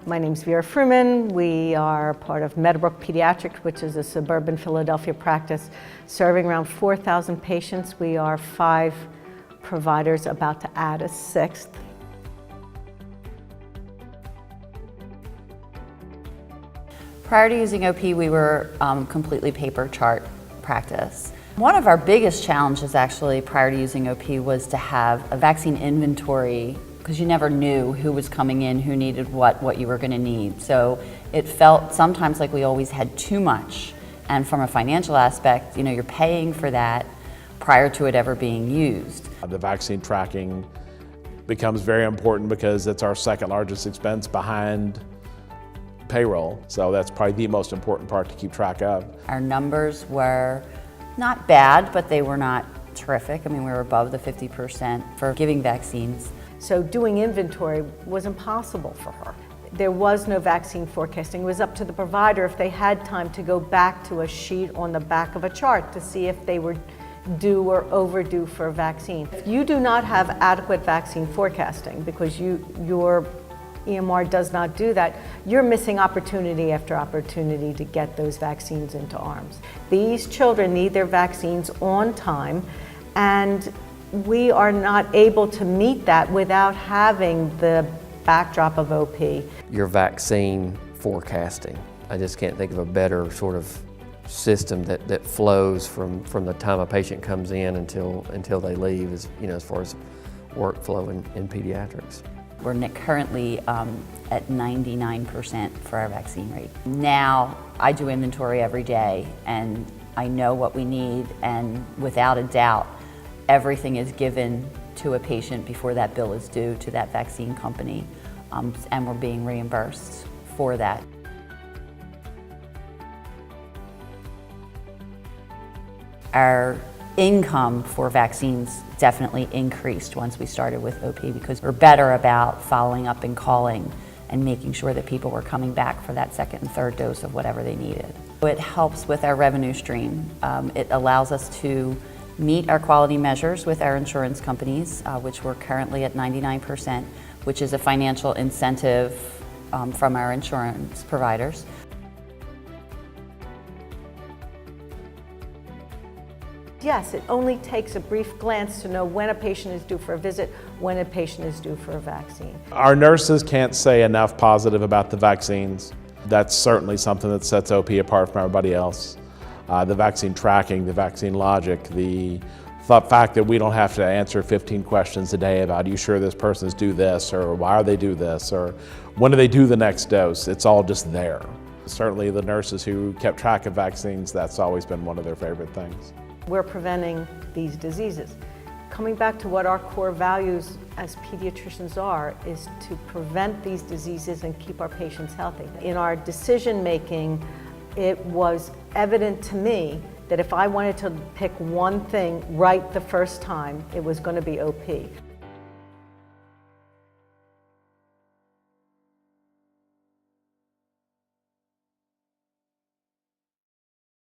My name's Vera Fruman. We are part of Meadowbrook Pediatrics, which is a suburban Philadelphia practice serving around 4,000 patients. We are 5 providers, about to add a 6th. Prior to using OP, we were completely paper chart practice. One of our biggest challenges actually prior to using OP was to have a vaccine inventory, because you never knew who was coming in, who needed what you were going to need. So it felt sometimes like we always had too much. And from a financial aspect, you know, you're paying for that prior to it ever being used. The vaccine tracking becomes very important because it's our second largest expense behind payroll. So that's probably the most important part to keep track of. Our numbers were not bad, but they were not terrific. I mean, we were above the 50% for giving vaccines. So doing inventory was impossible for her. There was no vaccine forecasting. It was up to the provider if they had time to go back to a sheet on the back of a chart to see if they were due or overdue for a vaccine. If you do not have adequate vaccine forecasting because your EMR does not do that, you're missing opportunity after opportunity to get those vaccines into arms. These children need their vaccines on time, and we are not able to meet that without having the backdrop of OP. Your vaccine forecasting. I just can't think of a better sort of system that flows from the time a patient comes in until they leave, as far as workflow in pediatrics. We're currently at 99% for our vaccine rate. Now I do inventory every day and I know what we need, and without a doubt, everything is given to a patient before that bill is due to that vaccine company, and we're being reimbursed for that. Our income for vaccines definitely increased once we started with OP because we're better about following up and calling and making sure that people were coming back for that second and third dose of whatever they needed. It helps with our revenue stream. It allows us to meet our quality measures with our insurance companies, which we're currently at 99%, which is a financial incentive from our insurance providers. Yes, it only takes a brief glance to know when a patient is due for a visit, when a patient is due for a vaccine. Our nurses can't say enough positive about the vaccines. That's certainly something that sets OP apart from everybody else. The vaccine tracking, the vaccine logic, the fact that we don't have to answer 15 questions a day about, are you sure this person's due this, or why are they due this, or when do they do the next dose? It's all just there. Certainly the nurses who kept track of vaccines, that's always been one of their favorite things. We're preventing these diseases. Coming back to what our core values as pediatricians are, is to prevent these diseases and keep our patients healthy. In our decision making, it was evident to me that if I wanted to pick one thing right the first time, it was going to be OP.